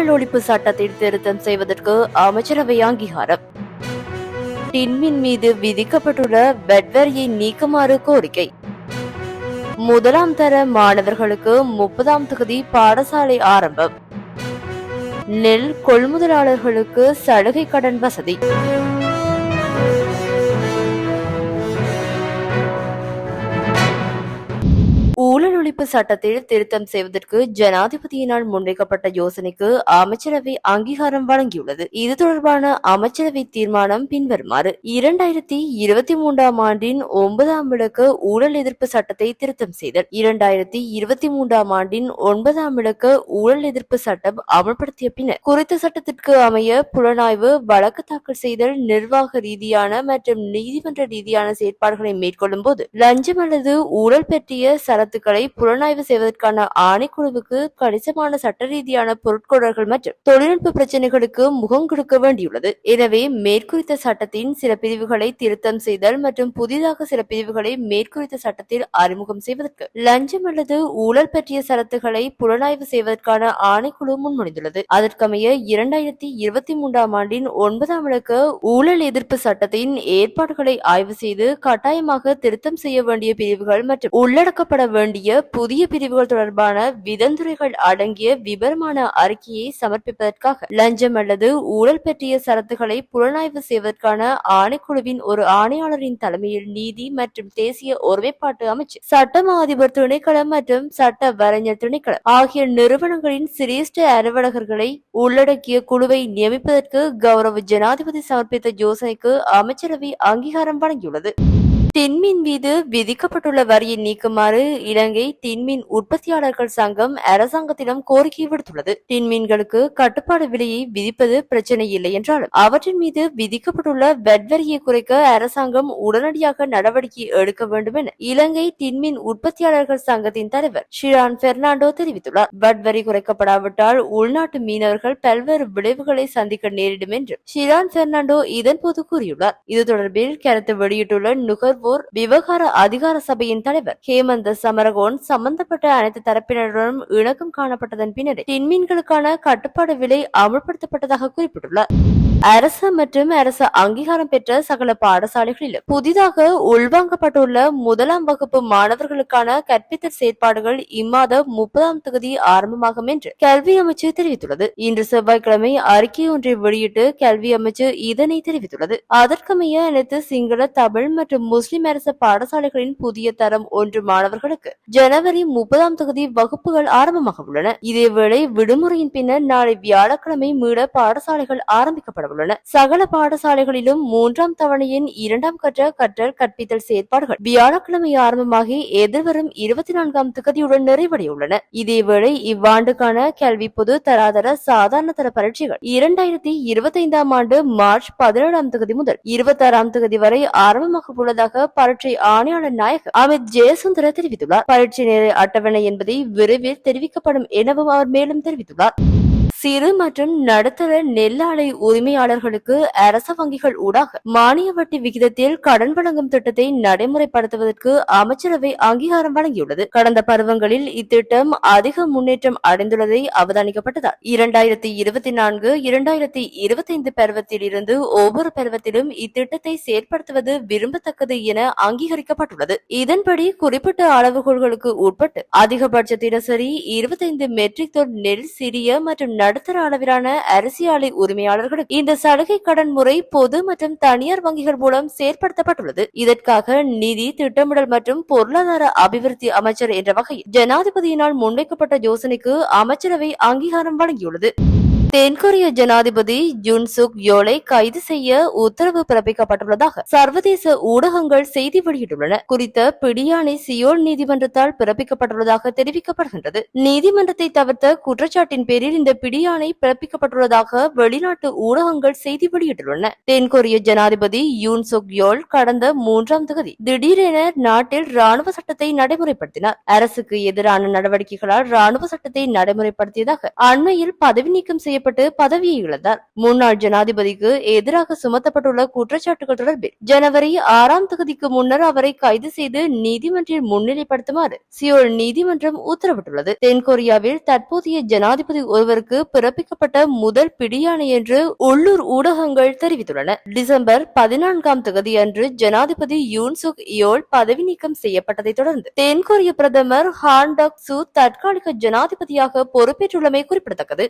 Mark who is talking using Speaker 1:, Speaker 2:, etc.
Speaker 1: ஊழல் ஒழிப்பு சட்டத்தில் திருத்தம் செய்வதற்கு அமைச்சரவை அங்கீகாரம். டின்மின் மீது விதிக்கப்பட்டுள்ள வெட் வரியை நீக்குமாறு கோரிக்கை. முதலாம் தர மாணவர்களுக்கு 30ஆம் தேதி பாடசாலை ஆரம்பம். நெல் கொள்முதலாளர்களுக்கு சலுகை கடன் வசதி. ஊழல் ஒழிப்பு சட்டத்தில் திருத்தம் செய்வதற்கு ஜனாதிபதியினால் முன்வைக்கப்பட்ட யோசனைக்கு அமைச்சரவை அங்கீகாரம் வழங்கியுள்ளது. இது தொடர்பான அமைச்சரவை தீர்மானம் பின்வருமாறு: 2023ஆம் ஆண்டின் 9ஆம் விளக்க ஊழல் எதிர்ப்பு சட்டத்தை திருத்தம் செய்தல். 2023ஆம் ஆண்டின் 9ஆம் விளக்க ஊழல் எதிர்ப்பு சட்டம் அமல்படுத்திய பின்னர் குறித்த சட்டத்திற்கு அமைய புலனாய்வு, வழக்கு தாக்கல் செய்தல், நிர்வாக ரீதியான மற்றும் நீதிமன்ற ரீதியான செயற்பாடுகளை மேற்கொள்ளும் போது லஞ்சம் அல்லது ஊழல் பற்றிய சரத்துக்களை புலனாய்வு செய்வதற்கான ஆணைக்குழுவுக்கு கணிசமான சட்ட ரீதியான பொருட்கொடர்கள் மற்றும் தொழில்நுட்ப பிரச்சினைகளுக்கு முகம் கொடுக்க வேண்டியுள்ளது. எனவே மேற்குறித்த சட்டத்தின் சில பிரிவுகளை திருத்தம் செய்தல் மற்றும் புதிதாக சில பிரிவுகளை மேற்குறித்த சட்டத்தில் அறிமுகம் செய்வதற்கு லஞ்சம் அல்லது ஊழல் பற்றிய சரத்துக்களை புலனாய்வு செய்வதற்கான ஆணைக்குழு முன்மொழிந்துள்ளது. அதற்கமைய 2023ஆம் ஆண்டின் 9ஆம் விளக்க ஊழல் எதிர்ப்பு சட்டத்தின் ஏற்பாடுகளை ஆய்வு செய்து கட்டாயமாக திருத்தம் செய்ய வேண்டிய பிரிவுகள் மற்றும் உள்ளடக்கப்பட வேண்டிய புதிய பிரிவுகள் தொடர்பான விதந்துரைகள் அடங்கிய விபரமான அறிக்கையை சமர்ப்பிப்பதற்காக லஞ்சம் அல்லது ஊழல் பற்றிய சரத்துக்களை புலனாய்வு செய்வதற்கான ஆணைக்குழுவின் ஒரு ஆணையாளரின் தலைமையில் நீதி மற்றும் தேசிய ஒருமைப்பாட்டு அமைச்சு, சட்டம் அதிபர் திணைக்களம் மற்றும் சட்ட வரைஞர் திணைக்களம் ஆகிய நிறுவனங்களின் சிரேஷ்ட அலுவலகர்களை உள்ளடக்கிய குழுவை நியமிப்பதற்கு கௌரவ ஜனாதிபதி சமர்ப்பித்த யோசனைக்கு அமைச்சரவை அங்கீகாரம் வழங்கியுள்ளது. டின்மின் மீது விதிக்கப்பட்டுள்ள வரியை நீக்குமாறு இலங்கை டின்மின் உற்பத்தியாளர்கள் சங்கம் அரசாங்கத்திடம் கோரிக்கை விடுத்துள்ளது. டின்மீன்களுக்கு கட்டுப்பாடு விலையை விதிப்பது பிரச்சனை இல்லை என்றாலும் அவற்றின் மீது விதிக்கப்பட்டுள்ள வெட் வரியை குறைக்க அரசாங்கம் உடனடியாக நடவடிக்கை எடுக்க வேண்டும் என இலங்கை டின்மின் உற்பத்தியாளர்கள் சங்கத்தின் தலைவர் ஷிரான் பெர்னாண்டோ தெரிவித்துள்ளார். வெட் வரி குறைக்கப்படாவிட்டால் உள்நாட்டு மீனவர்கள் பல்வேறு விளைவுகளை சந்திக்க நேரிடும் என்று ஷிரான் பெர்னாண்டோ இதன்போது கூறியுள்ளார். இது தொடர்பில் கருத்து வெளியிட்டுள்ள நுகர்வோர் விவகார அதிகார சபையின் தலைவர் ஹேமந்த சமரகோன் சம்பந்தப்பட்ட அனைத்து தரப்பினருடனும் இணக்கம் காணப்பட்டதன் பின்னரே டின்மீன்களுக்கான கட்டுப்பாடு விலை அமல்படுத்தப்பட்டதாக குறிப்பிட்டுள்ளார். அரசு மற்றும் அரசு அங்கீகாரம் பெற்ற சகல பாடசாலைகளிலும் புதிதாக உள்வாங்கப்பட்டுள்ள முதலாம் வகுப்பு மாணவர்களுக்கான கற்பித்தல் செயற்பாடுகள் இம்மாதம் 30ஆம் தேதி ஆரம்பமாகும் என்று கல்வி அமைச்சு தெரிவித்துள்ளது. இன்று செவ்வாய்க்கிழமை அறிக்கை ஒன்றை வெளியிட்டு கல்வி அமைச்சு இதனை தெரிவித்துள்ளது. அதற்கமைய அனைத்து சிங்கள, தமிழ் மற்றும் முஸ்லிம் அரசு பாடசாலைகளின் புதிய தரம் 1 மாணவர்களுக்கு ஜனவரி 30ஆம் தேதி வகுப்புகள் ஆரம்பமாக உள்ளன. இதேவேளை விடுமுறையின் பின்னர் நாளை வியாழக்கிழமை மீள பாடசாலைகள் ஆரம்பிக்கப்பட உள்ளன. சகல பாடசாலைகளிலும் 3ஆம் தவணையின் 2ஆம் கட்ட கற்றல் கற்பித்தல் செயற்பாடுகள் வியாழக்கிழமை ஆரம்பமாகி எதிர்வரும் 24ஆம் தேதியுடன் நிறைவடைய உள்ளன. இதேவேளை இவ்வாண்டுக்கான கல்வி பொது தராதர சாதாரண தர பரீட்சைகள் 2025ஆம் ஆண்டு மார்ச் 17ஆம் தேதி முதல் 26ஆம் தேதி வரை ஆரம்பமாக உள்ளதாக பரீட்சை ஆணையாளர் நாயகர் அமித் ஜெயசுந்தர தெரிவித்துள்ளார். பரீட்சை நேர அட்டவணை என்பதை விரைவில் தெரிவிக்கப்படும் எனவும் அவர் மேலும் தெரிவித்துள்ளார். சிறு மற்றும் நடுத்தர நெல் ஆலை உரிமையாளர்களுக்கு அரச வங்கிகள் ஊடாக மானிய வட்டி விகிதத்தில் கடன் வழங்கும் திட்டத்தை நடைமுறைப்படுத்துவதற்கு அமைச்சரவை அங்கீகாரம் வழங்கியுள்ளது. கடந்த பருவங்களில் இத்திட்டம் அதிக முன்னேற்றம் அடைந்துள்ளதை அவதானிக்கப்பட்டதால் 2024-2025 பருவத்தில் இருந்து ஒவ்வொரு பருவத்திலும் இத்திட்டத்தை செயற்படுத்துவது விரும்பத்தக்கது என அங்கீகரிக்கப்பட்டுள்ளது. இதன்படி குறிப்பிட்ட அளவுகோல்களுக்கு உட்பட்டு அதிகபட்ச தினசரி 25 மெட்ரிக் டன் நெல் சிறிய மற்றும் நடுத்தர அளவிலான அரிசி ஆலை உரிமையாளர்களுக்கு இந்த சலுகை கடன் முறை பொது மற்றும் தனியார் வங்கிகள் மூலம் செயற்படுத்தப்பட்டுள்ளது. இதற்காக நிதி திட்டமிடல் மற்றும் பொருளாதார அபிவிருத்தி அமைச்சர் என்ற வகையில் ஜனாதிபதியினால் முன்வைக்கப்பட்ட யோசனைக்கு அமைச்சரவை அங்கீகாரம் வழங்கியுள்ளது. தென்கொரிய ஜனாதிபதி ஜுன் சுக் யோலை கைது செய்ய உத்தரவு பிறப்பிக்கப்பட்டுள்ளதாக சர்வதேச ஊடகங்கள் செய்தி வெளியிட்டுள்ளன. குறித்த பிடியாணை சியோல் நீதிமன்றத்தால் பிறப்பிக்கப்பட்டுள்ளதாக தெரிவிக்கப்படுகின்றது. நீதிமன்றத்தை தவிர்த்த குற்றச்சாட்டின் பேரில் இந்த பிடியாணை பிறப்பிக்கப்பட்டுள்ளதாக வெளிநாட்டு ஊடகங்கள் செய்தி வெளியிட்டுள்ளன. தென்கொரிய ஜனாதிபதி யூன் சுக் யோல் கடந்த 3ஆம் தேதி திடீரென நாட்டில் ராணுவ சட்டத்தை நடைமுறைப்படுத்தினார். அரசுக்கு எதிரான நடவடிக்கைகளால் ராணுவ சட்டத்தை நடைமுறைப்படுத்தியதாக அண்மையில் பதவி நீக்கம் செய்ய செய்யப்பட்டு பதவியை இழந்தார். முன்னாள் ஜனாதிபதிக்கு எதிராக சுமத்தப்பட்டுள்ள குற்றச்சாட்டுகள் தொடர்பில் ஜனவரி 6ஆம் தேதிக்கு முன்னர் அவரை கைது செய்து நீதிமன்றில் முன்னிலைப்படுத்துமாறு சியோல் நீதிமன்றம் உத்தரவிட்டுள்ளது. தென்கொரியாவில் தற்போதைய ஜனாதிபதி ஒருவருக்கு பிறப்பிக்கப்பட்ட முதல் பிடியாணை என்று உள்ளூர் ஊடகங்கள் தெரிவித்துள்ளன. டிசம்பர் 14ஆம் தேதியன்று ஜனாதிபதி யூன் சுக் யோல் பதவி நீக்கம் செய்யப்பட்டதை தொடர்ந்து தென்கொரிய பிரதமர் ஹான் டக் சூ தற்காலிக ஜனாதிபதியாக பொறுப்பேற்றுள்ளமை குறிப்பிடத்தக்கது.